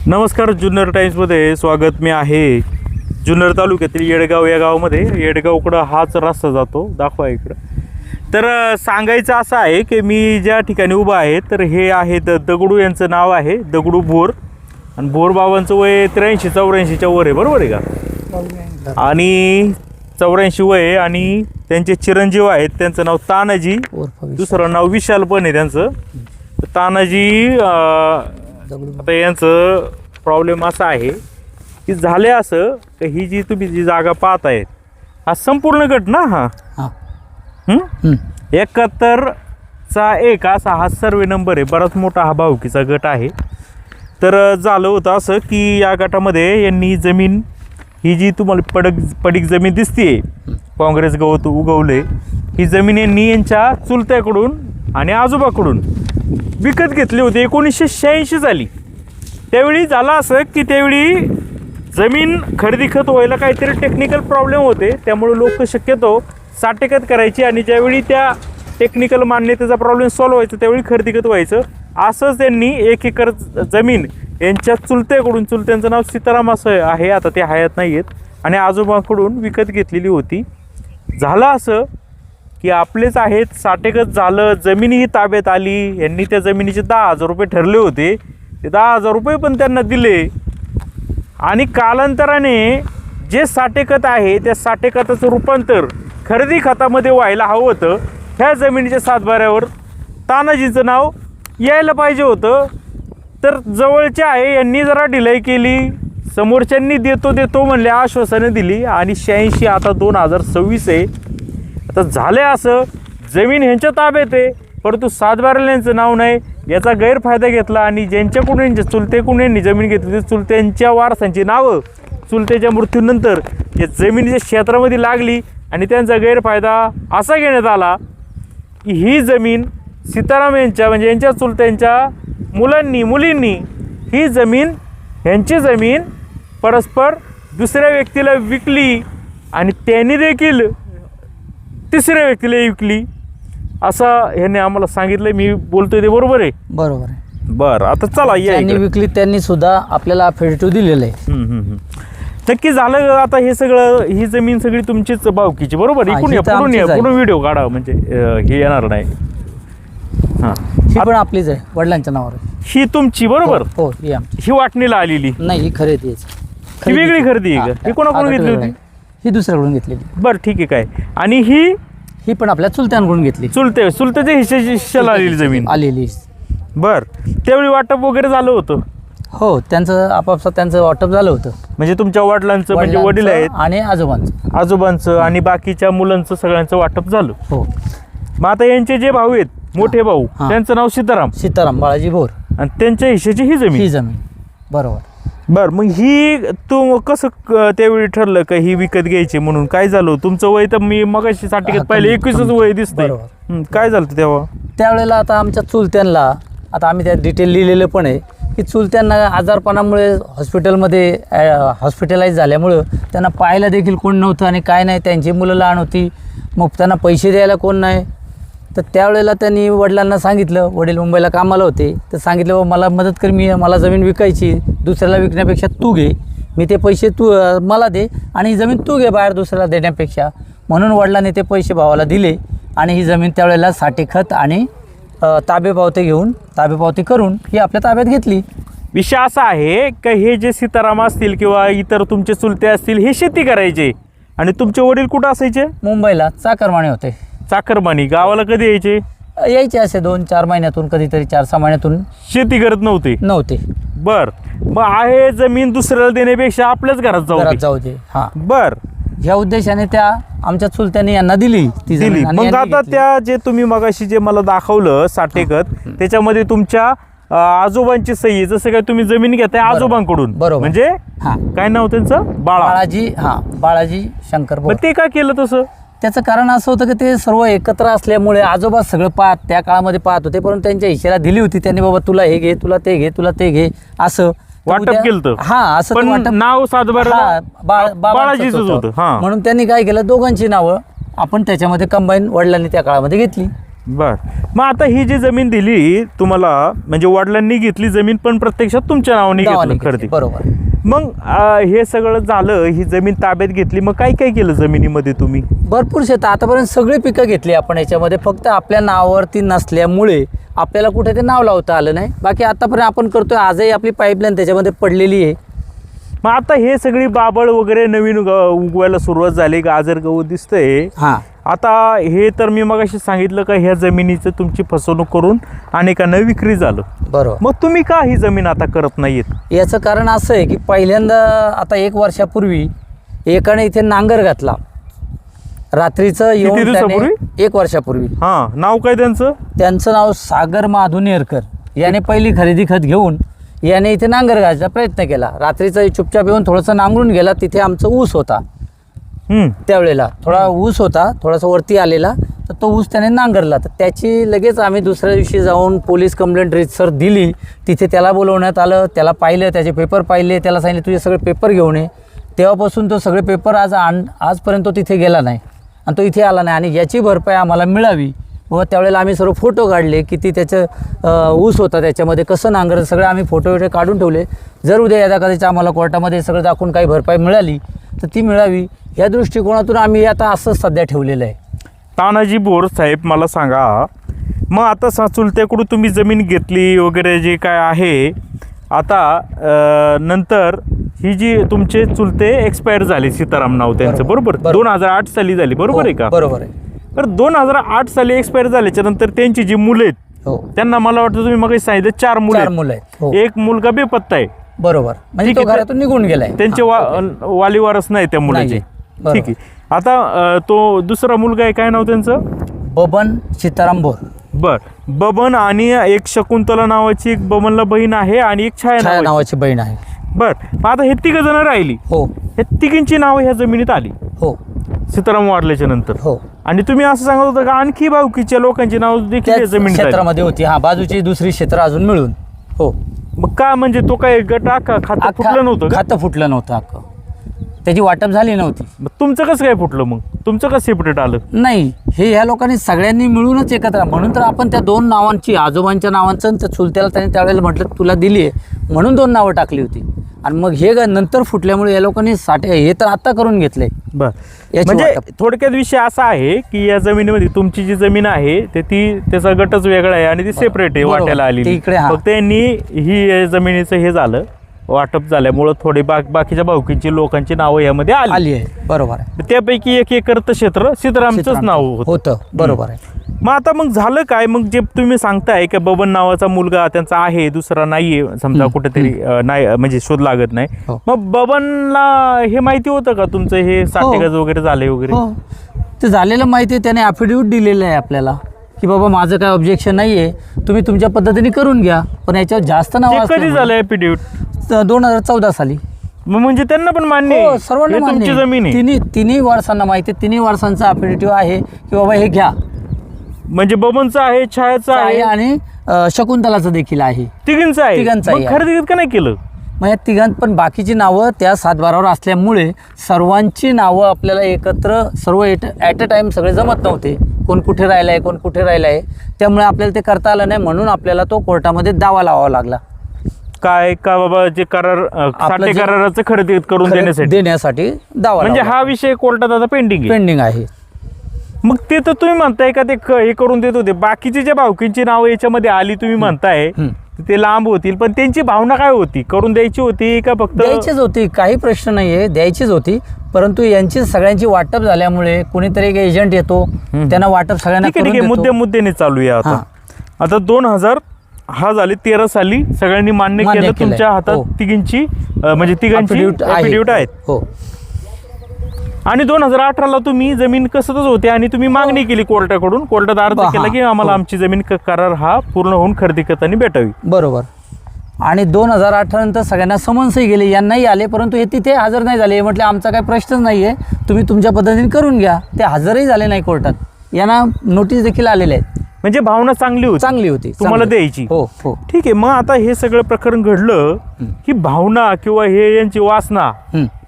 नमस्कार, जुन्नर टाइम्समध्ये स्वागत. मी आहे जुन्नर तालुक्यातील येडगाव या गावामध्ये. येडगावकडं हाच रस्ता जातो, दाखवा इकडं. तर सांगायचं असं आहे की मी ज्या ठिकाणी उभा आहे तर हे आहेत दगडू, यांचं नाव आहे दगडू भोर. आणि भोर बाबांचं वय 83-84च्या वर आहे, बरोबर आहे का? आणि 84 वय आहे. आणि त्यांचे चिरंजीव आहेत, त्यांचं नाव तानाजी, दुसरं नाव विशाल पण आहे त्यांचं. तानाजी आता यांचं प्रॉब्लेम असा आहे की झाले असं की ही जी तुम्ही जी जागा पाहत आहेत हा संपूर्ण गट ना, हा 71चा 1 असा हा सर्वे नंबर आहे. बराच मोठा हा भाऊकीचा गट आहे. तर झालं होतं असं की या गटामध्ये यांनी जमीन, ही जी तुम्हाला पडीक जमीन दिसते, काँग्रेस गवत उगवले, ही जमीन यांनी यांच्या चुलत्याकडून आणि आजोबाकडून विकत घेतली होती. 1986 झाली. त्यावेळी झालं असं की त्यावेळी जमीन खरेदी खत व्हायला काहीतरी टेक्निकल प्रॉब्लेम होते, त्यामुळे लोक शक्यतो साठेखत करायची. आणि ज्यावेळी त्या टेक्निकल मान्यतेचा प्रॉब्लेम सॉल्व्ह व्हायचा त्यावेळी खरेदी खत व्हायचं. असंच त्यांनी 1 एकर जमीन यांच्या चुलत्याकडून, चुलत्यांचं नाव सीताराम असं आहे, आता ते हयात नाही आहेत, आणि आजोबाकडून विकत घेतलेली होती. झालं असं की आपलेच आहेत, साठेखत झालं, जमिनीही ताब्यात आली. यांनी त्या जमिनीचे 10,000 रुपये ठरले होते, ते 10,000 रुपये पण त्यांना दिले. आणि कालांतराने जे साठेखत आहे त्या साठेखताचं रूपांतर खरेदी खतामध्ये व्हायला हवं होतं. ह्या जमिनीच्या सातबाऱ्यावर तानाजीचं नाव यायला पाहिजे होतं. तर जवळचे आहे यांनी जरा ढिलाई केली, समोरच्यांनी देतो म्हणले, आश्वासनं दिली. आणि 86 आता 2026 आहे. आता झालं असं, जमीन ह्यांच्या ताब्यात आहे, परंतु सातबाऱ्याला यांचं नाव नाही. याचा गैरफायदा घेतला आणि ज्यांच्याकडून चुलतेकडून यांनी जमीन घेतली, चुलत्यांच्या वारसांची नावं चुलत्याच्या मृत्यूनंतर या जमिनीच्या क्षेत्रामध्ये लागली. आणि त्यांचा गैरफायदा असा घेण्यात आला की ही जमीन सीताराम यांच्या, म्हणजे यांच्या चुलत्यांच्या मुलींनी ही जमीन, ह्यांची जमीन परस्पर दुसऱ्या व्यक्तीला विकली आणि त्यांनी देखील तिसऱ्या व्यक्तीला विकली, असं ह्याने आम्हाला सांगितलं. मी बोलतोय ते बरोबर आहे? बरोबर आहे. बरं, आता चला या. त्यांनी विकली, त्यांनी सुद्धा आपल्याला अफिडेव्हिट दिलेलं आहे. नक्की झालं. आता हे सगळं, ही जमीन सगळी तुमचीच भावकीची, बरोबर? पुढून व्हिडिओ काढा, म्हणजे हे येणार नाही. हां, ही पण आपलीच आहे, वडिलांच्या नावावर आहे. ही तुमची, बरोबर? हो, ही आमची. ही वाटणीला आलेली नाही, ही खरेदी आहे. ही वेगळी खरेदी आहे का? ही कोणाकडून घेतली होती? ही दुसऱ्याकडून घेतलेली. बरं, ठीक आहे. काय? आणि ही पण आपल्या चुलत्यांकडून घेतली. चुलत्याच्या हिश्श्याला आलेली जमीन आलेली. बर, त्यावेळी वाटप वगैरे झालं होतं? हो, त्यांचं आपापसात त्यांचं वाटप झालं होतं. म्हणजे तुमच्या वडिलांचं, म्हणजे वडील आहेत आणि आजोबांचं आणि बाकीच्या मुलांचं सगळ्यांचं वाटप झालं. हो. मग आता यांचे जे भाऊ आहेत, मोठे भाऊ, त्यांचं नाव सीताराम बाळाजी भोर, आणि त्यांच्या हिश्श्याची ही जमीन. बरोबर. बर, मग ही तू कसं त्यावेळी ठरलं का ही विकत घ्यायची म्हणून? काय झालं? तुमचं वय तर मी मगाशी साठीकत पाहिलं 21च वय दिसतंय. काय झालं तेव्हा? त्यावेळेला आता आमच्या चुलत्यांना, आता आम्ही त्या डिटेल लिहिलेलं पण आहे की चुलत्यांना आजारपणामुळे हॉस्पिटलाइज झाल्यामुळं त्यांना पाहायला देखील कोण नव्हतं आणि काय नाही. त्यांची मुलं लहान होती, मग त्यांना पैसे द्यायला कोण नाही. तर त्यावेळेला त्यांनी वडिलांना सांगितलं, वडील मुंबईला कामाला होते, तर सांगितलं मला मदत कर, मला जमीन विकायची, दुसऱ्याला विकण्यापेक्षा तू घे, मी ते पैसे तू मला दे आणि ही जमीन तू घे बाहेर दुसऱ्याला देण्यापेक्षा. म्हणून वडिलांनी ते पैसे भावाला दिले आणि ही जमीन त्यावेळेला साठेखत आणि ताबेपावती करून ही आपल्या ताब्यात घेतली. विषय असा आहे का हे जे सीताराम असतील किंवा इतर तुमचे चुलते असतील, हे शेती करायचे आणि तुमचे वडील कुठं असायचे? मुंबईला चाकरमाने होते. चाकरमानी. गावाला कधी यायचे असे 2-4 महिन्यातून, कधीतरी 4-6 महिन्यातून. शेती करत नव्हते. बर, मग आहे जमीन दुसऱ्याला देण्यापेक्षा आपल्याच घरात जाऊ दे. हा, बर, ह्या उद्देशाने त्या आमच्या चुलत्यांनी यांना दिली ती जमीन. मग आता त्या जे तुम्ही मगाशी जे मला दाखवलं साठेखत, त्याच्यामध्ये तुमच्या आजोबांची सही, जसं काय तुम्ही जमीन घेताय आजोबांकडून, बरोबर, म्हणजे काय नाव त्यांचं? बाळाजी शंकर भोर. ते का केलं तसं? त्याचं कारण असं होतं की ते सर्व एकत्र असल्यामुळे आजोबा सगळं त्या काळामध्ये पाहत होते, परंतु त्यांच्या हिश्श्याला दिली होती त्यांनी, बाबा तुला हे घे, तुला ते घे, तुला ते घे, असं वाटप केलं. असं नाव बाळाजीच होतं. म्हणून त्यांनी काय केलं, दोघांची नावं आपण त्याच्यामध्ये कंबाईन वडिलांनी त्या काळामध्ये घेतली. बर. मग आता ही जी जमीन दिली तुम्हाला, म्हणजे वडिलांनी घेतली जमीन पण प्रत्यक्षात तुमच्या नावाने गावाने घेतलं घेतली, खरेदी. बरोबर. मग हे सगळं झालं, ही जमीन ताब्यात घेतली, मग काय काय केलं जमिनीमध्ये तुम्ही? भरपूर शेतं आतापर्यंत सगळे पिकं घेतली आपण याच्यामध्ये, फक्त आपल्या नावावरती नसल्यामुळे आपल्याला कुठे ते नाव लावता आलं नाही. बाकी आतापर्यंत आपण करतोय, आजही आपली पाईपलाईन त्याच्यामध्ये पडलेली आहे. मग आता हे सगळी बाबळ वगैरे नवीन उगवायला सुरुवात झाली, गाजर गहू दिसतंय. हां, आता हे तर मी मगाशी सांगितलं का ह्या जमिनीचं तुमची फसवणूक करून अनेकांना विक्री झालं. बरोबर. मग तुम्ही का ही जमीन आता करत नाहीयेत? याचं कारण असं आहे की पहिल्यांदा आता 1 वर्षापूर्वी एकाने इथे नांगर घातला रात्रीचं येऊन. त्याने दिवसापूर्वी? 1 वर्षापूर्वी. हा, नाव काय त्यांचं? त्यांचं नाव सागर माधू नेरकर. याने पहिली खरेदी खत घेऊन याने इथे नांगर घालायचा प्रयत्न केला. रात्रीचं चुपचाप येऊन थोडंसं नांगरून गेला. तिथे आमचं ऊस होता त्यावेळेला, थोडा ऊस होता, थोडासा वरती आलेला, तर तो ऊस त्याने नांगरला. तर त्याची लगेच आम्ही दुसऱ्या दिवशी जाऊन पोलीस कंप्लेंट रीतसर दिली. तिथे त्याला बोलवण्यात आलं, त्याला पाहिलं, त्याचे पेपर पाहिले, त्याला सांगितलं तुझे सगळे पेपर घेऊन ये. तेव्हापासून तो सगळे पेपर आजपर्यंत तो तिथे गेला नाही आणि तो इथे आला नाही. आणि याची भरपाई आम्हाला मिळावी व त्यावेळेला आम्ही सर्व फोटो काढले, किती त्याचं ऊस होता, त्याच्यामध्ये कसं नांगर, सगळे आम्ही फोटो वगैरे काढून ठेवले. जर उद्या यदा कधीच आम्हाला कोर्टामध्ये सगळं दाखवून काही भरपाई मिळाली तर ती मिळावी, या दृष्टिकोनातून आम्ही आता असंच सध्या ठेवलेलं आहे. तानाजी बोर साहेब, मला सांगा, मग आता चुलत्याकडून तुम्ही जमीन घेतली वगैरे जे काय आहे, आता नंतर ही जी तुमचे चुलते एक्सपायर झाले, सीताराम नाव त्यांचं, बरोबर? 2008 साली झाली, बरोबर आहे का? बरोबर आहे. तर 2008 साली एक्सपायर झाल्याच्या नंतर त्यांची जी मुलं आहेत, हो, त्यांना मला वाटतं तुम्ही मग सांगितलं 4 मुलं आहेत. हो, एक मुलगा बेपत्ता आहे. बरोबर. म्हणजे ठीक तो आहे, घरातून निघून गेलाय. त्यांचे वाली वारस नाही त्या मुलाचे. बरोबर. ठीक आहे. आता तो दुसरा मुलगा आहे, काय नाव त्यांचं? बबन सीताराम भोर. बर. बबन आणि एक शकुंतला नावाची एक बबनला बहीण आहे आणि एक छाया नावाची बहीण आहे. बर. आता हे 3 जण राहिली. हो, हे 3घींची नावं ह्या जमिनीत आली हो, सीताराम वारल्याच्या नंतर. हो. आणि तुम्ही असं सांगत होता का आणखी भावकीच्या लोकांची नाव देखील या त्याच जमिनीत आली? क्षेत्रामध्ये होती. हा, बाजूची दुसरी क्षेत्र अजून मिळून. हो. मग का, म्हणजे तो काय गट खातं फुटलं नव्हतं का? खातं फुटलं नव्हतं अख्खं, त्याची वाटप झाली नव्हती. मग तुमचं कसं काय फुटलं? मग तुमचं कसं सेपरेट आलं? नाही, हे ह्या लोकांनी सगळ्यांनी मिळूनच एकत्र, म्हणून तर आपण त्या 2 नावांची, आजोबांच्या नावांचं आणि त्या चुलत्याला त्याने त्यावेळेला म्हटलं तुला दिली आहे म्हणून 2 नावं टाकली होती. आणि मग हे नंतर फुटल्यामुळे या लोकांनी हे तर आता करून घेतलंय. बर. याची म्हणजे वाटप. थोडक्यात विषय असा आहे की या जमिनीमध्ये तुमची जी जमीन आहे त्याचा गटच वेगळा आहे आणि ती सेपरेट आहे, बरोबर. वाट्याला ती आली. इकडे, हा. फक्त त्यांनी ही जमिनीचं हे झालं, वाटप झाल्यामुळं थोडे बाकीच्या भावकींची लोकांची नावं यामध्ये आली. आहे. बरोबर आहे. त्यापैकी 1 एकरचं क्षेत्र सीतारामचंच नाव होतं. बरोबर आहे. मग आता मग झालं काय? मग जे तुम्ही सांगताय की बबन नावाचा मुलगा त्यांचा आहे, दुसरा नाहीये, समजा कुठेतरी नाही, म्हणजे शोध लागत नाही. हो. मग बबनला हे माहिती होतं का तुमचं हे 60 गज वगैरे झाले वगैरे? हो, ते झालेलं माहिती आहे. त्याने ॲफिडेविट दिलेलं आहे आपल्याला की बाबा माझं काय ऑब्जेक्शन नाही आहे, तुम्ही तुमच्या पद्धतीने करून घ्या, पण याच्यावर जास्त नाव ते कधी झालं ॲफिडेविट? 2014 साली. मग म्हणजे त्यांना पण मान्य आहे? हो, सर्वांना हे मान्य तुमची आहे. जमीन आहे? तिन्ही वारसांना माहिती आहे. 3 वारसांचा ॲफिडेटिव्ह आहे की बाबा हे घ्या. म्हणजे बबनचं आहे, छायाचं आहे आणि शकुंतलाचं देखील आहे. तिघींचं आहे. तिघांचं आहे. मग खरेदी का नाही केलं? मग या तिघांत पण बाकीची नावं त्या 7/12वर असल्यामुळे सर्वांची नावं आपल्याला एकत्र सर्व ॲट अ टाईम सगळे जमत नव्हते. कोण कुठे राहिलं आहे, कोण कुठे राहिलं आहे, त्यामुळे आपल्याला ते करता आलं नाही. म्हणून आपल्याला तो कोर्टामध्ये दावा लावावा लागला. काय का बाबा, जे करार साठे कराराचं खरेदी करून देण्यासाठी दावा, म्हणजे हा विषय कोर्टात आता पेंडिंग आहे. मग ते तर तुम्ही म्हणताय का ते हे करून देत होते, बाकीची ज्या भावकींची नावं याच्यामध्ये आली तुम्ही म्हणताय ते लांब होतील, पण त्यांची भावना काय होती? करून द्यायची होती का फक्त? द्यायचीच होती, काही प्रश्न नाहीये, द्यायचीच होती. परंतु यांची सगळ्यांची वाटप झाल्यामुळे कोणीतरी एक एजंट येतो, त्यांना वाटप सगळ्यांना ठीक आहे. मुद्द्याने चालू आहे आता 2000 हा झाले 13 साली सगळ्यांनी मान्य केलं तुमच्या हातात तिघींची, म्हणजे तिघांची ॲफिडेविट आहेत. हो. आणि 2018ला तुम्ही जमीन कसतच होते आणि तुम्ही मागणी केली कोर्टाकडून, कोर्टात अर्ज केला की आम्हाला आमची जमीन करार हा पूर्ण होऊन खरेदी करताना भेटावी. बरोबर. आणि 2018 नंतर सगळ्यांना समन्सही गेले, यांनाही आले, परंतु हे तिथे हजर नाही झाले. म्हटले आमचा काही प्रश्नच नाही आहे, तुम्ही तुमच्या पद्धतीने करून घ्या. ते हजरही झाले नाही कोर्टात. यांना नोटीस देखील आलेल्या आहेत. म्हणजे भावना चांगली होती तुम्हाला द्यायची. हो हो. ठीक आहे. मग आता हे सगळं प्रकरण घडलं, ही भावना किंवा हे यांची वासना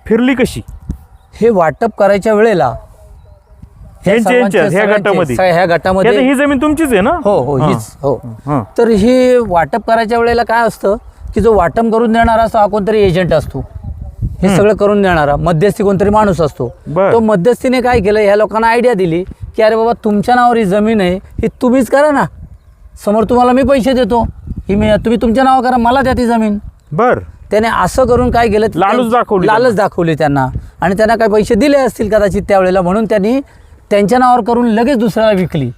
फिरली कशी? हे वाटप करायच्या वेळेला यांच्या ह्या सगळ्यांचे, गटामध्ये ह्या गटामध्ये आता ही जमीन तुमचीच आहे ना? हो हो हां. हीच हो. हां. तर ही वाटप करायच्या वेळेला काय असतं की जो वाटप करून देणारा असतो हा कोणतरी एजंट असतो, हे सगळं करून देणारा मध्यस्थी कोणतरी माणूस असतो. बर. तो मध्यस्थीने काय केलं, ह्या लोकांना आयडिया दिली की अरे बाबा तुमच्या नावावर ही जमीन आहे, ही तुम्हीच करा ना, समोर तुम्हाला मी पैसे देतो, तुम्ही तुमच्या नावावर करा, मला द्या ती जमीन. बर. त्याने असं करून काय केलं, लालच दाखवली लालच दाखवली त्यांना, आणि त्यांना काय पैसे दिले असतील कदाचित त्यावेळेला, म्हणून त्यांनी त्यांच्या नावावर करून लगेच दुसऱ्याला विकली,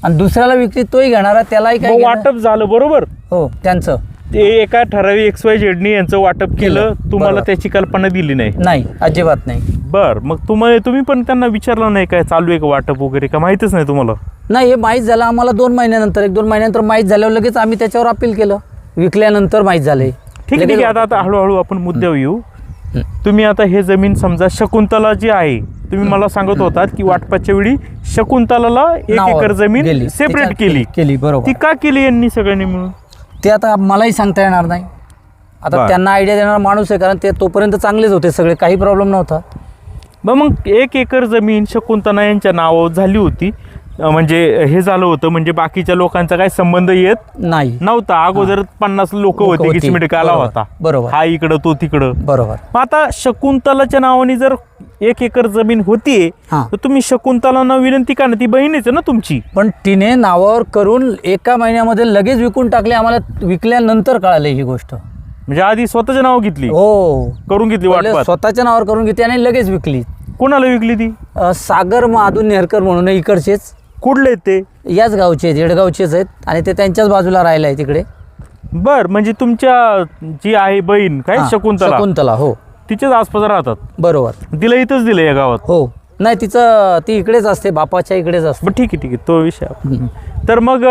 आणि दुसऱ्याला विकली तोही घेणारा त्यालाही काय मग केलं? वाटप झालं बरोबर. हो त्यांचं ते एका ठराविक XYZ नी यांचं वाटप केलं, तुम्हाला बरोबर. त्याची कल्पना दिली नाही. नाही, अजिबात नाही. बर. मग तुम्ही पण त्यांना विचारलं नाही काय चालू आहे का वाटप वगैरे, का माहितच नाही तुम्हाला? नाही, हे माहीत झालं आम्हाला 2 महिन्यानंतर, 1-2 महिन्यानंतर माहीत झाल्यावर लगेच आम्ही त्याच्यावर अपील केलं, विकल्यानंतर माहीत झाले. ठीक आहे. आता हळूहळू आपण मुद्द्यावर येऊ. तुम्ही आता हे जमीन समजा शकुंतला जी आहे, तुम्ही मला सांगत होतात की वाटपाच्या वेळी शकुंतलाला 1 नावावर एकर जमीन गेली. सेपरेट त्याच्यात केली, बरोबर. ती का केली यांनी सगळ्यांनी मिळून? ते आता मलाही सांगता येणार नाही. आता बरं. त्यांना आयडिया देणारा माणूस आहे, कारण ते तोपर्यंत चांगलेच होते सगळे, काही प्रॉब्लेम नव्हता. मग 1 एकर जमीन शकुंतला यांच्या नावावर झाली होती, म्हणजे हे झालं होतं, म्हणजे बाकीच्या लोकांचा काही संबंध येत नाही, नव्हता. अगोदर 50 लोक होते, होती. किचमिट आला बरोबर. होता, बरोबर. हा इकडं तो तिकडं. बरोबर. मग आता शकुंतलाच्या नावाने जर 1 एकर जमीन होतीये, हां. तर तुम्ही शकुंतलांना विनंती का ना, ती बहीणच आहे ना तुमची. पण तिने नावावर करून 1 महिन्यामध्ये लगेच विकून टाकले. आम्हाला विकल्यानंतर कळाले ही गोष्ट. म्हणजे आधी स्वतःच्या नाव घेतली, हो, करून घेतली पहिले वाटपात. स्वतःच्या नावावर करून घेतली आणि लगेच विकली. कोणाला विकली ती? सागर महादू नेरकर म्हणून आहे, इकडचेच, कुठले आहेत ते? याच गावचे आहेत, येडगावचेच आहेत, आणि ते त्यांच्याच बाजूला राहिला आहे तिकडे. बर. म्हणजे तुमच्या जी आहे बहीण काय हां, शकुंतला, शकुंतला, हो तिच्याच आसपास राहतात. बरोबर. तिला इथंच दिलं या गावात. हो, नाही ती इकडेच असते, बापाच्या इकडेच असते. बरं, ठीक आहे तो विषय. तर मग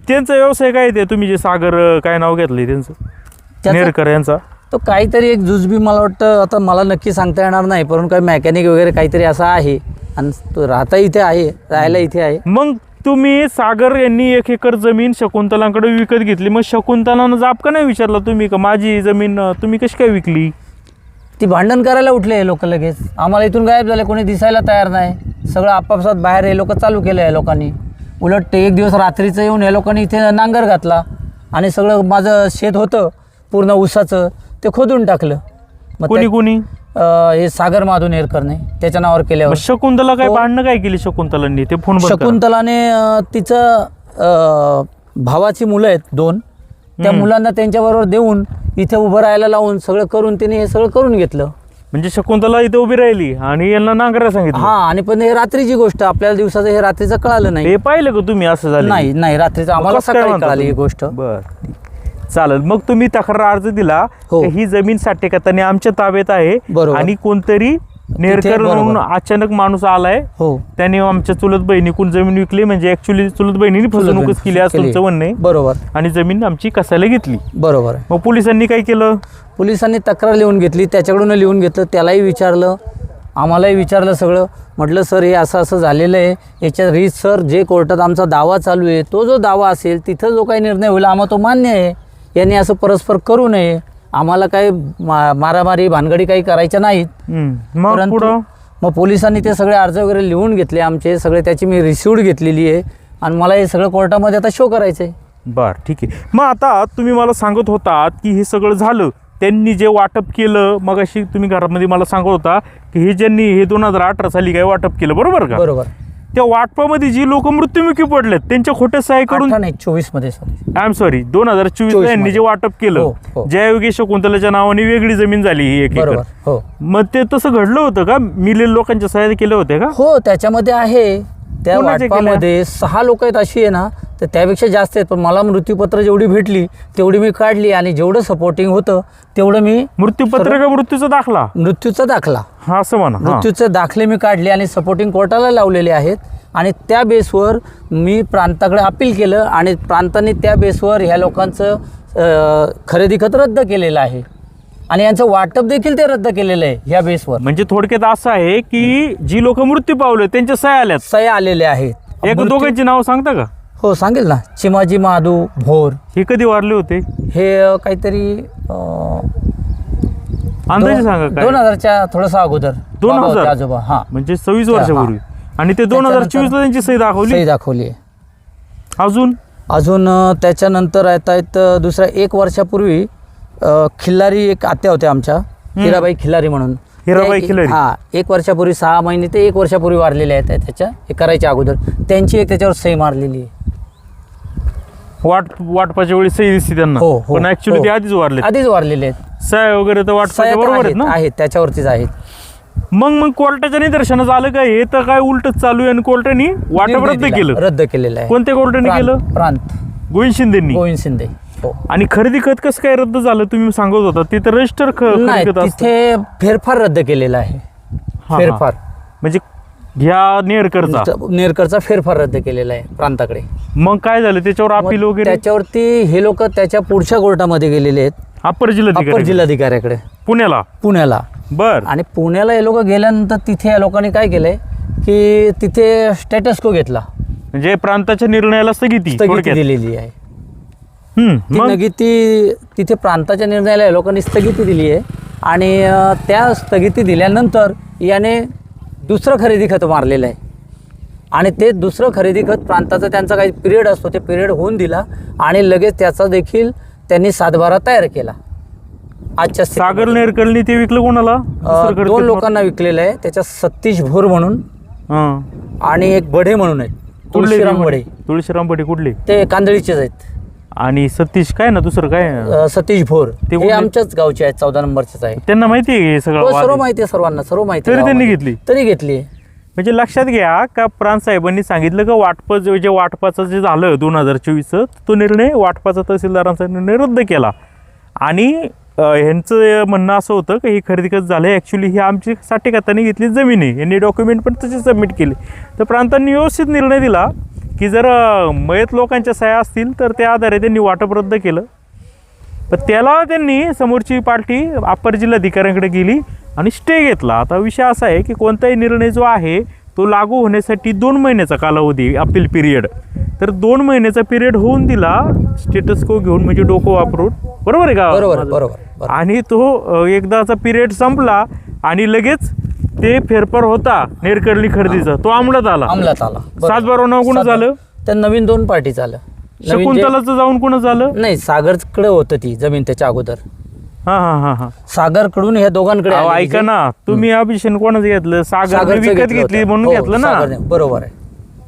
त्यांचा व्यवसाय काय ते, तुम्ही जे सागर काय नाव घेतलंय त्यांचं, त्याचा- नेरकर यांचा? तो काहीतरी एक जुजबी, मला वाटतं, आता मला नक्की सांगता येणार नाही, परंतु काही मेकॅनिक वगैरे काहीतरी असा आहे, आणि तो राहता इथे आहे, राहायला इथे आहे. मग तुम्ही सागर यांनी 1 एकर जमीन शकुंतलांकडे विकत घेतली, मग शकुंतलानं जाब का नाही विचारला तुम्ही, का माझी जमीन तुम्ही कशी काय विकली? ती भांडण करायला उठले हे लोक लगेच, आम्हाला इथून गायब झाले, कोणी दिसायला तयार नाही, सगळं आपापसात बाहेर हे लोक चालू केलं या लोकांनी. उलट ते एक दिवस रात्रीचं येऊन या लोकांनी इथे नांगर घातला, आणि सगळं माझं शेत होतं पूर्ण ऊसाचं, ते खोदून टाकलं. मग कोणी हे सागर महादू नेरकरने त्याच्या नावावर केल्यावर. मग शकुंतला काय तो- भांडणं काय केली शकुंतलांनी? ते फोन बंद करा. शकुंतलाने तिचं भावाची मुलं आहेत 2, त्या मुलांना त्यांच्याबरोबर देऊन इथे उभं राहायला लावून सगळं करून तिने हे सगळं करून घेतलं. म्हणजे शकुंतला इथे उभी राहिली आणि यांना नांगरायला सांगितलं. हा, आणि पण हे रात्रीची गोष्ट, आपल्याला दिवसाचं हे रात्रीचं कळालं नाही. हे पाहिलं का तुम्ही असं झालं? नाही, रात्रीचं आम्हाला सकाळी कळाली ही गोष्ट. बर, चालेल. मग तुम्ही तक्रार अर्ज दिला, हो. की ही जमीन 60% आमच्या ताब्यात आहे, बरोबर. आणि कोणतरी नेरकर बरोबर. म्हणून अचानक माणूस आलाय, हो, त्याने आमच्या चुलत बहिणीकडून जमीन विकली, म्हणजे ऍक्च्युली चुलत बहिणीने फसवणूकच केली असं तुमचं म्हणणं आहे, बरोबर. आणि जमीन आमची कसायला घेतली. बरोबर आहे. मग पोलिसांनी काय केलं? पोलिसांनी तक्रार लिहून घेतली, त्याच्याकडून लिहून घेतलं, त्यालाही विचारलं, आम्हालाही विचारलं सगळं. म्हटलं सर हे असं असं झालेलं आहे, याच्यात सर जे कोर्टात आमचा दावा चालू आहे, तो जो दावा असेल तिथं जो काही निर्णय होईल आम्हाला तो मान्य आहे, यांनी असं परस्पर करू नये, आम्हाला काही मारामारी भानगडी काही करायच्या नाहीत. मग परंतु पुढं मग पोलिसांनी ते सगळे अर्ज वगैरे लिहून घेतले आमचे सगळे, त्याची मी रिसिव्ड घेतलेली आहे, आणि मला हे सगळं कोर्टामध्ये आता शो करायचं आहे. बर, ठीक आहे. मग आता तुम्ही मला सांगत होतात की हे सगळं झालं, त्यांनी जे वाटप केलं, मग अशी तुम्ही घरामध्ये मला सांगत होता की हे ज्यांनी हे 2018 साली काय वाटप केलं, बरोबर का? बरोबर. त्या वाटपामध्ये जी लोक मृत्युमुखी पडलेत त्यांच्या खोट्या सहाय्य करून, 24 मध्ये सॉरी, आय एम सॉरी, 2024 यांनी जे वाटप केलं, हो, हो. ज्यायोगे शकुंतलाच्या नावाने वेगळी जमीन झाली ही 1 एकर, बरोबर. हो मग ते तसं घडलं होतं का? मिलेल लोकांच्या सहाय्य केलं होते का? हो, त्याच्यामध्ये आहे. त्या कोणाचे वाटपामध्ये 6 लोक आहेत अशी आहे ना, तर त्यापेक्षा जास्त आहेत, पण मला मृत्यूपत्र जेवढी भेटली तेवढी मी काढली, आणि जेवढं सपोर्टिंग होतं तेवढं मी मृत्यूपत्र का मृत्यूचा दाखला? मृत्यूचा दाखला, हा, असं म्हणा. हा. मृत्यूचे दाखले मी काढले आणि सपोर्टिंग कोर्टाला लावलेले आहेत, आणि त्या बेसवर मी प्रांताकडे अपील केलं, आणि प्रांताने त्या बेसवर ह्या लोकांचं खरेदी खत रद्द केलेलं आहे, आणि यांचं वाटप देखील ते रद्द केलेलं आहे ह्या बेसवर. म्हणजे थोडक्यात असं आहे की जी लोक मृत्यू पावले त्यांच्या सह्या आल्यात. सह्या आलेल्या आहेत. एक दोघांची नाव सांगता का? हो, सांगेल ना. चिमाजी महादू भोर, हे कधी वारले होते? हे काहीतरी अंदाजे सांगा काय? 2000च्या थोडंसं अगोदर. 2000? आजोबा. हा, म्हणजे 26 वर्षापूर्वी. आणि ते 2024 ला त्यांची सही दाखवली. सही दाखवली आहे. अजून त्याच्यानंतर आहेत दुसऱ्या 1 वर्षापूर्वी खिल्लारी एक आत्या होत्या आमच्या, हिराबाई खिल्लारी म्हणून. हिराबाई त्या- खिल्लारी. हा 1 वर्षापूर्वी 6 महिने ते 1 वर्षापूर्वी वारलेले आहेत त्याच्या, हे करायच्या अगोदर त्यांची एक त्याच्यावर सही मारलेली आहे. वाटपाच्या वेळी सही दिसते त्यांना, हो, हो, पण ऍक्च्युली हो. ते आधीच वारले. आधीच वारलेले आहेत. सह्या वगैरे तर वाटपाच्या सह्या तर बरोबर आहेत ना. आहेत त्याच्यावरतीच आहेत. मग कोर्टाच्या निदर्शनास आलं का हे तर काय उलटच चालू आहे आणि कोर्टाने वाटप रद्द केलं. रद्द केलेलं आहे. कोणत्या कोर्टाने केलं? प्रांत गोविंद शिंदेंनी. गोविंद शिंदे. हो. आणि खरेदी खत कसं काय रद्द झालं तुम्ही सांगत होता, तिथं रजिस्टर नाही, खत असतं. तिथे फेरफार रद्द केलेला आहे. हा. फेरफार म्हणजे ह्या नेरकरचा. नेरकरचा फेरफार रद्द केलेला आहे प्रांताकडे. मग काय झालं त्याच्यावर अपील वगैरे? त्याच्यावरती हे लोक त्याच्या पुढच्या कोर्टामध्ये गेलेले आहेत, अप्पर अप्पर जिल्हाधिकारी जिल्हाधिकाऱ्याकडे पुण्याला. बर. आणि पुण्याला हे लोक गेल्यानंतर तिथे या लोकांनी काय केलंय की तिथे स्टेटस को घेतला, म्हणजे प्रांताच्या निर्णयाला स्थगिती थोडक्यात. दिलेली आहे. ती मग स्थगिती तिथे प्रांताच्या निर्णयाला या लोकांनी स्थगिती दिली आहे. आणि त्या स्थगिती दिल्यानंतर याने दुसरं खरेदी खत मारलेलं आहे. आणि ते दुसरं खरेदी खत प्रांताचा त्यांचा काही पिरियड असतो, ते पिरियड होऊन दिला आणि लगेच त्याचा देखील त्यांनी 7/12 तयार केला. आजच्या सागर नेरकरनी ते विकलं कोणाला? दुसरं खरेदी 2 खत लोकांना विकलेलं आहे. त्याच्यात सतीश भोर म्हणून हां. आणि एक बढे म्हणून आहेत, कुठले ते तुळशीराम बढे. तुळशीराम बढे कुठले? ते कांदळीचेच आहेत. आणि सतीश काय ना दुसरं काय? सतीश भोर ते हे कुठले? आमच्याच गावचे आहेत, 14 नंबरचेच आहे. त्यांना माहिती आहे हे सगळं हो, वाद सर्व आहे? माहिती आहे सर्वांना, सर्व माहिती आहे तरी त्यांनी गावामध्ये. घेतली? तरी घेतली. म्हणजे लक्षात घ्या का प्रांत साहेबांनी सांगितलं का वाटपाचं जे झालं 2024 तो निर्णय वाटपाचा तहसीलदारांचा निर्णय रद्द केला. आणि ह्यांचं म्हणणं असं होतं की ही खरेदी खत झालं ॲक्च्युली ही आमची 60 खतांनी घेतली जमीन आहे. यांनी डॉक्युमेंट पण तसे सबमिट केले. तर प्रांतांनी व्यवस्थित निर्णय दिला की जर मयत लोकांच्या सह्या असतील तर त्या आधारे त्यांनी वाटप रद्द केलं. पण त्याला त्यांनी समोरची पार्टी अप्पर जिल्हाधिकाऱ्यांकडे गेली आणि स्टे घेतला. आता विषय असा आहे की कोणताही निर्णय जो आहे तो लागू होण्यासाठी 2 महिन्याचा कालावधी अपील पिरियड. तर 2 महिन्याचा पिरियड होऊन दिला स्टेटस को घेऊन, म्हणजे डोकं वापरून. बरोबर आहे का? बरोबर. आणि तो एकदाचा पिरियड संपला आणि लगेच ते फेरफार होता नेरकरणी खरेदीचा, तो अंमलात आला. 7/12 नाव कुणा झालं? तर नवीन 2 पार्टी झालं. शकुंतलाचं जाऊन कुणा झालं? नाही, सागरकडे होतं ती जमीन त्याच्या अगोदर. हा. सागरकडून ह्या दोघांकडे अहो, आलेली ऐका ना, तुम्ही अभिषेक कोणाचं घेतलं? सागर सागरचं विकत घेतलं घेतली होतं. म्हणून हो, घेतलं ना. सागरने. बरोबर आहे.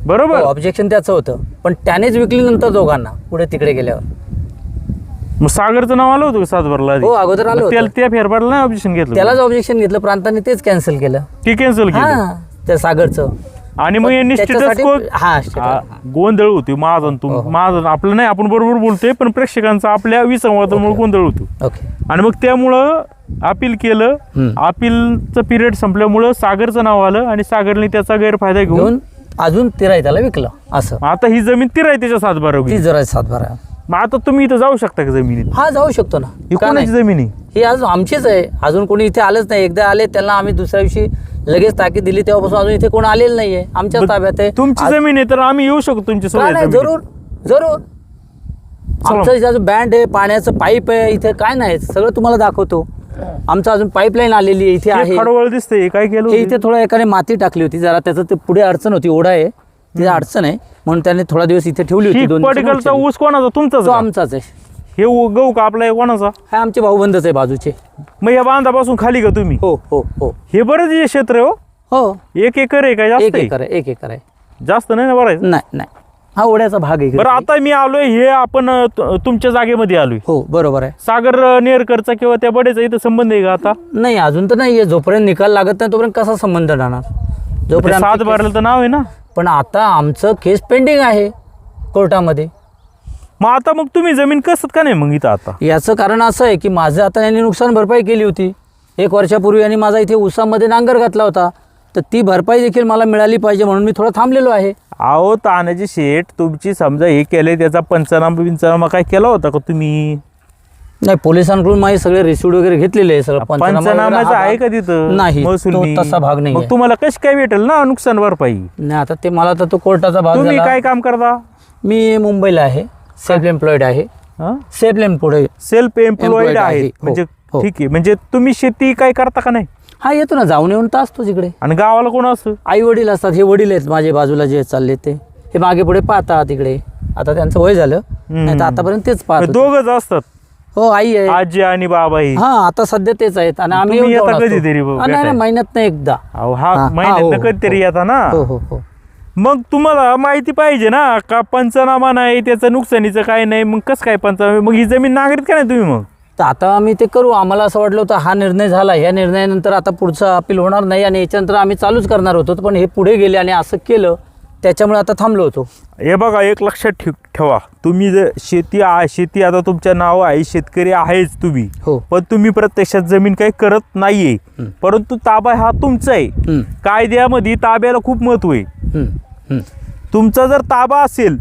बरोबर. ऑब्जेक्शन त्याचं होतं, पण त्यानेच विकली नंतर दोघांना पुढे तिकडे गेल्यावर. मग सागरचं नाव आलं होतं का 7/12 हो, अगोदर आलं होतं. त्या फेरफारला नाही ऑब्जेक्शन घेतलं? त्यालाच ऑब्जेक्शन घेतलं, प्रांताने तेच कॅन्सल केलं. ती कॅन्सल केली. हा, त्या सागरचं. आणि मग यांनी स्टेटस त्याच्यासाठी- हा, status. गोंधळ होती माझा आणि हो. माझं आपलं नाही, आपण बरोबर बोलतोय पण प्रेक्षकांचा आपल्या विसंवादामुळे गोंधळ होतो. ओके. आणि मग त्यामुळं अपील केलं. अपीलचं पिरियड संपल्यामुळं सागरचं नाव आलं आणि सागरने त्याचा गैरफायदा घेऊन अजून तिरायताला विकलं असं. आता ही जमीन ती राहते त्याच्या 7/12 ती जरा 7/12. मग आता तुम्ही इथं जाऊ शकता का जमिनीत? हा, जाऊ शकतो ना. ही का कोणाची नाही? जमीन आहे? ही अजून आमचीच आहे. अजून कोणी इथे आलंच नाही. एकदा आले त्यांना आम्ही दुसऱ्या दिवशी लगेच ताकीद दिली, तेव्हापासून अजून इथे कोण आलेलं नाहीये. आमच्याच ताब्यात आहे. तुमची जमीन आहे तर आम्ही येऊ शकतो तुमची का नाही? जरूर. आमचं इथे अजून बँड आहे, पाण्याचं पाईप आहे, इथे काय नाही, सगळं तुम्हाला दाखवतो. आमचं अजून पाईपलाईन आलेली आहे इथे आहे. खडवळ दिसते काय केलं हे इथे थोडं एकाने माती टाकली होती, जरा त्याचं ते पुढे अडचण होती, ओढा आहे तिथे अडचण आहे, म्हणून त्याने थोडा दिवस इथे ठेवली होती. 2 पडगलचा ऊस कोणाचा? तुमचाच तो का? आमचाच आहे. हे गहू का आपला आहे कोणाचा? हा, आमचे भाऊबंदच आहे बाजूचे. मग या बांधापासून खाली का तुम्ही? हो हो हो हे बरंच हे क्षेत्र आहे हो. हो. 1 एकर आहे का? जास्त 1 आहे? एकर आहे. 1 एकर आहे. जास्त नाही ना? बरं नाही, हा ओढ्याचा भाग आहे. बरं, आता मी आलोय हे आपण तुमच्या जागेमध्ये आलोय. हो, बरोबर आहे. सागर नेरकरचा किंवा त्या बडेचा इथं संबंध आहे का आता? नाही, अजून तर नाहीये. जोपर्यंत निकाल लागत नाही तोपर्यंत कसा संबंध राहणार? जोपर्यंत 7/12 तर नाव आहे ना. पण आता आमचं केस पेंडिंग आहे कोर्टामध्ये. मग आता मग तुम्ही जमीन कसत का नाही मग इथं आता? याचं कारण असं आहे की माझं आता यांनी नुकसान भरपाई केली होती 1 वर्षापूर्वी, आणि माझा इथे ऊसामध्ये नांगर घातला होता, तर ती भरपाई देखील मला मिळाली पाहिजे म्हणून मी थोडं थांबलेलो आहे. अहो तानाजी शेठ, तुमची समजा हे केले त्याचा पंचनामा काय केला होता का तुम्ही? नाही, पोलिसांकडून माझे सगळे रिसिव्ह वगैरे घेतलेले आहे. सगळं पंचनामाचं आहे का तिथं? नाही, महसुली? तो तसा भाग नाही मग आहे. तुम्हाला कशी काय भेटेल ना नुकसान भरपाई? नाही, आता ते मला तर तो कोर्टाचा भाग तुम्ही झाला. काय काम करता? मी मुंबईला आहे, सेल्फ एम्प्लॉईड आहे. सेफ पुढे सेल्फ एम्प्लॉईड Employed आहे. आहे हो, म्हणजे हो. ठीक आहे. म्हणजे तुम्ही शेती काय करता का नाही? हा येतो ना, जाऊन येऊन तर असतो तिकडे. आणि गावाला कोण असतं? आई वडील असतात, हे वडील आहेत माझे बाजूला जे चालले ते, हे मागे पुढे पाहतात तिकडे. आता त्यांचं वय झालं, नाही तर आतापर्यंत तेच पाहत होते. दोघंच असतात, हो आई आहे, आजी आणि बाबा ही. हा आता सध्या तेच आहेत. आणि आम्ही तुम्ही येऊन येता जाऊन असतो. कधीतरी हा, नाही नाही, महिन्यात नाही एकदा. अहो, हा, हा हा, महिन्यात हो, कधीतरी हो. येता ना. हो हो हो. मग तुम्हाला माहिती पाहिजे ना का पंचनामा नाही, त्याचं नुकसानीचं काय नाही, मग कसं काय पंचनामा? मग ही जमीन नांगरीत का नाही तुम्ही मग? तर आता आम्ही ते करू. आम्हाला असं वाटलं होतं हा निर्णय झाला, ह्या निर्णयानंतर आता पुढचं अपील होणार नाही आणि याच्यानंतर आम्ही चालूच करणार होतो, पण हे पुढे गेले आणि असं केलं, त्याच्यामुळे आता थांबलो होतो. हे बघा, एक लक्षात ठेवा, तुम्ही जर शेती आता तुमच्या नाव आहे, शेतकरी आहेच तुम्ही, हो. पण तुम्ही प्रत्यक्षात जमीन काही करत नाहीये. परंतु ताबा हा तुमचा आहे. कायद्यामध्ये ताब्याला खूप महत्व आहे. तुमचा जर ताबा असेल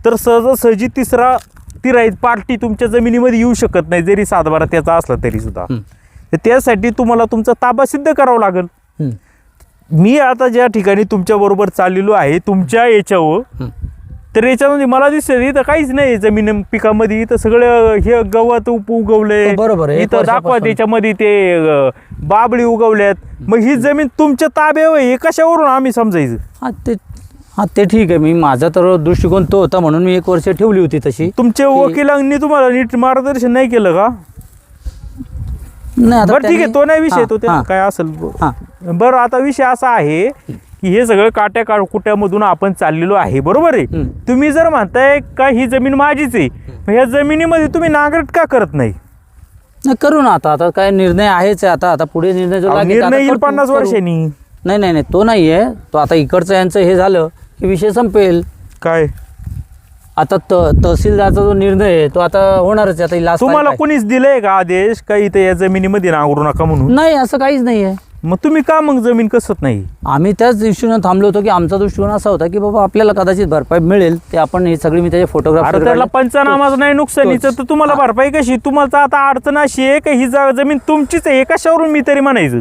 तर सहजासहजी तिसरी पार्टी तुमच्या जमिनीमध्ये येऊ शकत नाही, जरी सातबारा त्याचा असला तरी सुद्धा. तर त्यासाठी तुम्हाला तुमचा ताबा सिद्ध करावा लागेल. मी आता ज्या ठिकाणी तुमच्या बरोबर चाललेलो आहे तुमच्या याच्यावर, तर याच्यामध्ये मला दिसतं इथं काहीच नाही जमीन पिकामध्ये. इथं सगळं हे गवत उगवलंय, बरोबर आहे. इथं दाखवा त्याच्यामध्ये ते बाबळी उगवल्यात. मग ही जमीन तुमच्या ताब्यावर आहे, हे कशावरून आम्ही समजायचं? हा ते ठीक आहे. मी माझा तर दृष्टिकोन तो होता म्हणून मी 1 वर्ष ठेवली होती तशी. तुमच्या वकिलांनी तुम्हाला नीट मार्गदर्शन नाही केलं का? नाही आता बरं ठीक आहे, तो नाही विषय, तो हा, काय असेल. हा. बरं, आता विषय असा आहे की हे सगळं कुट्यामधून आपण चाललेलो आहे, बरोबर आहे. तुम्ही जर म्हणताय का ही जमीन माझीच आहे, मग ह्या जमिनीमध्ये तुम्ही नांगरट का करत नाही? नाही करू ना, आता काय निर्णय आहेच आहे. आता पुढे निर्णय जो लागेल निर्णय आता येईल करू. 50 वर्षांनी. नाही नाही नाही, तो नाही आहे तो. आता इकडचं यांचं हे झालं की विषय संपेल. काय आता तहसीलदारचा जो निर्णय आहे तो आता होणारच आहे. आता लास्ट तुम्हाला कोणीच दिलंय का आदेश का इथं या जमिनीमध्ये नांगरू नका म्हणून? नाही, असं काहीच नाही आहे. मग तुम्ही का मग जमीन कसत नाही? आम्ही त्याच दृष्टीनं थांबलो होतो की आमचा दृष्टिकोन असा होता की बाबा आपल्याला कदाचित भरपाई मिळेल. ते आपण हे सगळी मी त्याचे फोटोग्राफ. त्याला पंचनामाच नाही नुकसानीचं, तर तुम्हाला भरपाई कशी? तुम्हाला आता अडचण अशी आहे का ही जमीन तुमचीच आहे, कशावरून मी तरी म्हणायचं?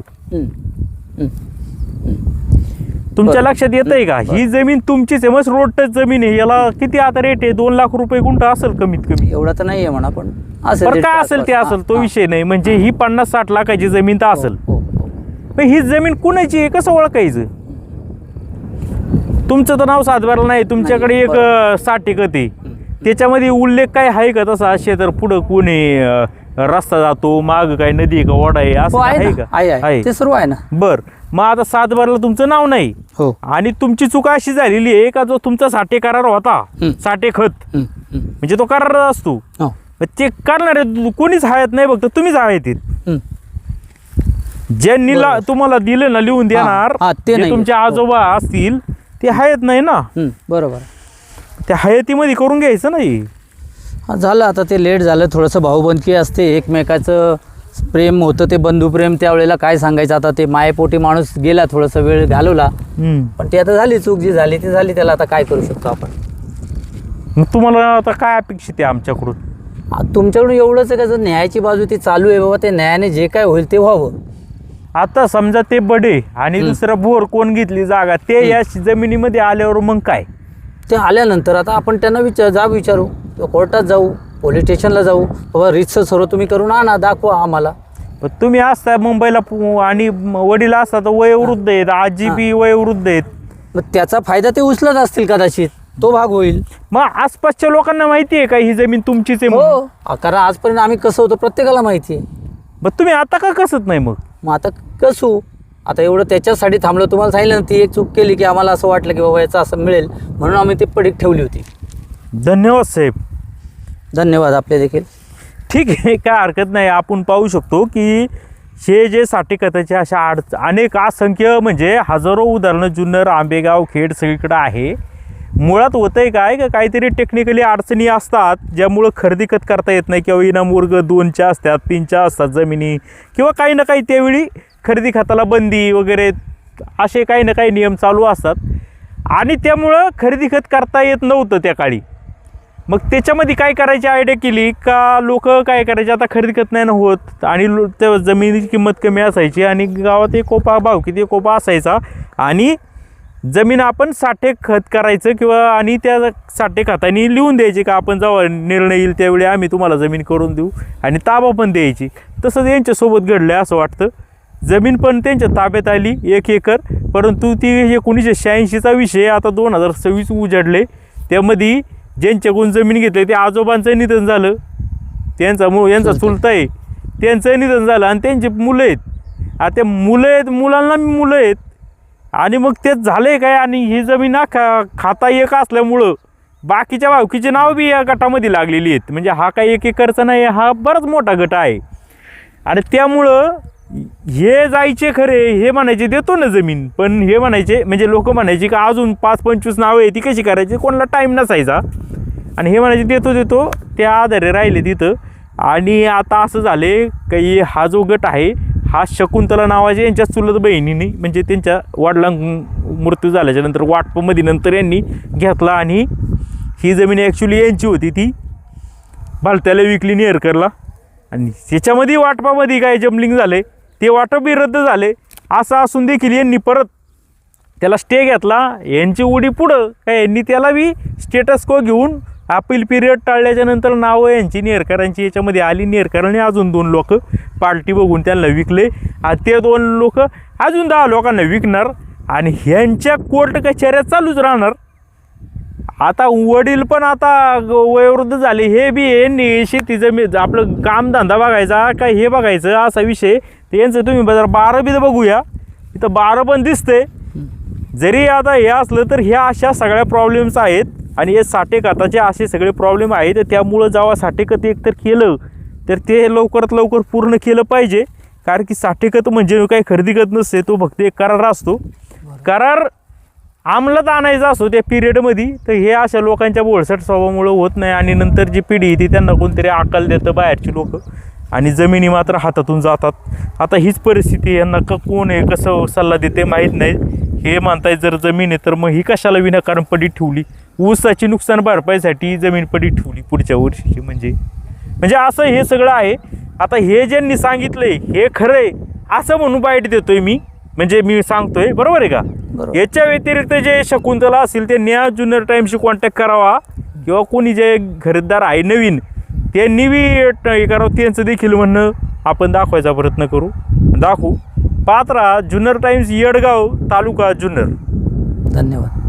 तुमच्या लक्षात येतंय का ही जमीन तुमचीच आहे? मग रोड टच जमीन आहे, याला किती आता रेट आहे? 2 लाख रुपये गुंठा असेल कमीत कमी. एवढा तर नाही आहे म्हणा, पण असेल. बरं, काय असेल ते असेल, तो विषय नाही. म्हणजे ही 50-60 लाखाची जमीन तर असेल. पण ही जमीन कुणाची आहे कसं ओळखायचं? तुमचं तर नाव सातबाराला नाही, तुमच्याकडे एक 60 एकत आहे, त्याच्यामध्ये उल्लेख काय आहे का तसा? असे तर पुढं कोणी रस्ता जातो, माग काय नदी आहे का, ओढा आहे, असं आहे का? आहे, ते सर्व आहे ना. बर, मग आता सातबाराला तुमचं नाव नाही, हो. आणि तुमची चूक अशी झालेली आहे का जो तुमचा साठे करार होता, साठे खत म्हणजे तो करार असतो, ते करणारे कोणीच हयात नाही, फक्त तुम्हीच हयात. ज्यांनी तुम्हाला दिलं ना लिहून देणार, ते तुमचे आजोबा असतील, ते हयात नाही ना. बरोबर, त्या हयातीमध्ये करून घ्यायचं नाही. झालं आता ते लेट झालं थोडंसं. भाऊबंदकी असते, एकमेकाचं प्रेम होतं, ते बंधुप्रेम. त्यावेळेला काय सांगायचं, आता ते मायेपोटी माणूस गेला, थोडासा वेळ घालवला, पण ती आता झाली चूक, जी झाली ती झाली. त्याला आता काय करू शकतो आपण? मग तुम्हाला आता काय अपेक्षित आहे आमच्याकडून? तुमच्याकडून एवढंच आहे का, जर न्यायाची बाजू ती चालू आहे बाबा, ते न्यायाने जे काय होईल ते व्हावं. आता समजा ते बडे आणि दुसरं बोर कोण घेतली जागा, ते या जमिनीमध्ये आल्यावर मग काय? ते आल्यानंतर आता आपण त्यांना विचारू, कोर्टात जाऊ, पोलीस स्टेशनला जाऊ, बाबा रितसर सर्व तुम्ही करून आणा, दाखवा आम्हाला. पण तुम्ही असता मुंबईला आणि वडील असता तर वयोवृद्ध आहेत, आजी बी वयोवृद्ध आहेत, मग त्याचा फायदा ते उचलत असतील कदाचित, तो भाग होईल. मग आसपासच्या लोकांना माहिती आहे का ही जमीन तुमचीच आहे? हो, कारण आजपर्यंत आम्ही कसं होतो प्रत्येकाला माहिती आहे. मग तुम्ही आता का कसत नाही? मग आता कसू? आता एवढं त्याच्यासाठी थांबलं. तुम्हाला सांगितलं ना, ती एक चूक केली की आम्हाला असं वाटलं की बाबा याचं असं मिळेल, म्हणून आम्ही ती पडीक ठेवली होती. धन्यवाद साहेब. धन्यवाद आपले देखील. ठीक आहे, काय हरकत नाही. आपण पाहू शकतो की हे जे साठे खताचे अशा अनेक असंख्य म्हणजे हजारो उदाहरणं जुन्नर, आंबेगाव, खेड सगळीकडे आहे. मुळात होतंय काय का काहीतरी टेक्निकली अडचणी असतात, ज्यामुळं खरेदी खत करता येत नाही, किंवा इनाम वर्ग 2च्या असतात, 3च्या असतात जमिनी, किंवा काही ना काही त्यावेळी खरेदी खताला बंदी वगैरे असे काही ना काही नियम चालू असतात, आणि त्यामुळं खरेदी खत करता येत नव्हतं त्या काळी. मग त्याच्यामध्ये काय करायची आयडिया केली का लोक काय करायचे, आता खरेदी खत नाही होत आणि त्या जमिनीची किंमत कमी असायची, आणि गावात एक कोपा भावकीत एक कोपा असायचा, आणि जमीन आपण साठे खत करायचं किंवा आणि त्या साठे खतानी लिहून द्यायचे का आपण जेव्हा निर्णय येईल त्यावेळी आम्ही तुम्हाला जमीन करून देऊ आणि ताबा पण द्यायची. तसंच यांच्यासोबत घडलं असं वाटतं. जमीन पण त्यांच्या ताब्यात आली 1 एकर, परंतु ती 1986चा विषय आता 2026 उजाडले. त्यामध्ये ज्यांच्याकडून जमीन घेतली ते आजोबांचं निधन झालं, यांचा चुलता आहे त्यांचं निधन झालं आणि त्यांचे मुलं आहेत. आता ते मुलं आहेत, मुलांना मुलं आहेत आणि मग तेच झाले काय. आणि ही जमीन खाता एक असल्यामुळं बाकीच्या भावकीचे नाव बी या गटामध्ये लागलेली आहेत. म्हणजे हा काही 1 एकरचा नाही, हा बराच मोठा गट आहे. आणि त्यामुळं हे जायचे खरे, हे म्हणायचे देतो ना जमीन, पण हे म्हणायचे म्हणजे लोक म्हणायचे का अजून 5-25 नावं आहे ती कशी करायची, कोणाला टाईम नसायचा. आणि हे म्हणायचे देतो त्या आधारे राहिले तिथं. आणि आता असं झाले की हा जो गट आहे हा शकुंतला नावाच्या यांच्या चुलत बहिणीने म्हणजे त्यांच्या मृत्यू झाल्याच्या नंतर वाटपामध्ये नंतर यांनी घेतला. आणि ही जमीन ॲक्च्युली यांची होती, ती भालत्याला विकली नेरकरला. आणि त्याच्यामध्ये वाटपामध्ये काय जम्बलिंग झाले, ते वाटपही रद्द झाले. असं असून देखील यांनी परत त्याला स्टे घेतला. यांची उडी पुढं काय, यांनी त्याला बी स्टेटस को घेऊन अपील पिरियड टाळल्याच्या नंतर नावं यांची नेरकरांची याच्यामध्ये आली. नेरकरांनी अजून 2 लोक पार्टी बघून त्यांना विकले. ते 2 लोक अजून 10 लोकांना विकणार आणि ह्यांच्या कोर्ट कचेऱ्या चालूच राहणार. आता वडील पण आता वयोवृद्ध झाले, हे बी यांनी शेती जमीन आपलं कामधंदा बघायचा काय हे बघायचं असा विषय. तर यांचं तुम्ही 12 बी बघूया, इथं 12 पण दिसते. जरी आता हे असलं तर ह्या अशा सगळ्या प्रॉब्लेम्स आहेत आणि हे साठे खताचे असे सगळे प्रॉब्लेम आहेत. त्यामुळं जेव्हा साठे खत एकतर केलं तर ते लवकरात लवकर पूर्ण केलं पाहिजे. कारण की साठे खत म्हणजे काही खरेदी खत नसते, तो फक्त एक करार असतो. करार अंमलात आणायचा असतो त्या पिरियडमध्ये. तर हे अशा लोकांच्या बोळसट स्वभावामुळं होत नाही. आणि नंतर जी पिढी येते त्यांना कोणतरी अक्कल देतं बाहेरची लोक आणि जमिनी मात्र हातातून जातात. आता हीच परिस्थिती, यांना कोण आहे कसं सल्ला देते माहीत नाही. हे म्हणताय जर जमीन आहे तर मग ही कशाला विनाकारण पडीत ठेवली, ऊसाची नुकसान भरपाईसाठी जमीन पडीत ठेवली पुढच्या वर्षीची. म्हणजे असं हे सगळं आहे. आता हे ज्यांनी सांगितलंय हे खरं आहे असं म्हणून बाईट देतोय मी, म्हणजे मी सांगतोय बरोबर आहे का. याच्या व्यतिरिक्त जे शकुंतला असतील त्यांनी ज्युनियर टाईमशी कॉन्टॅक्ट करावा किंवा कोणी जे खरेदीदार आहे नवीन त्यांनी बी हे करावं. त्यांचं देखील म्हणणं आपण दाखवायचा प्रयत्न करू, दाखवू. पात्रा ज्युनियर टाइम्स येडगाव तालुका जुन्नर. धन्यवाद.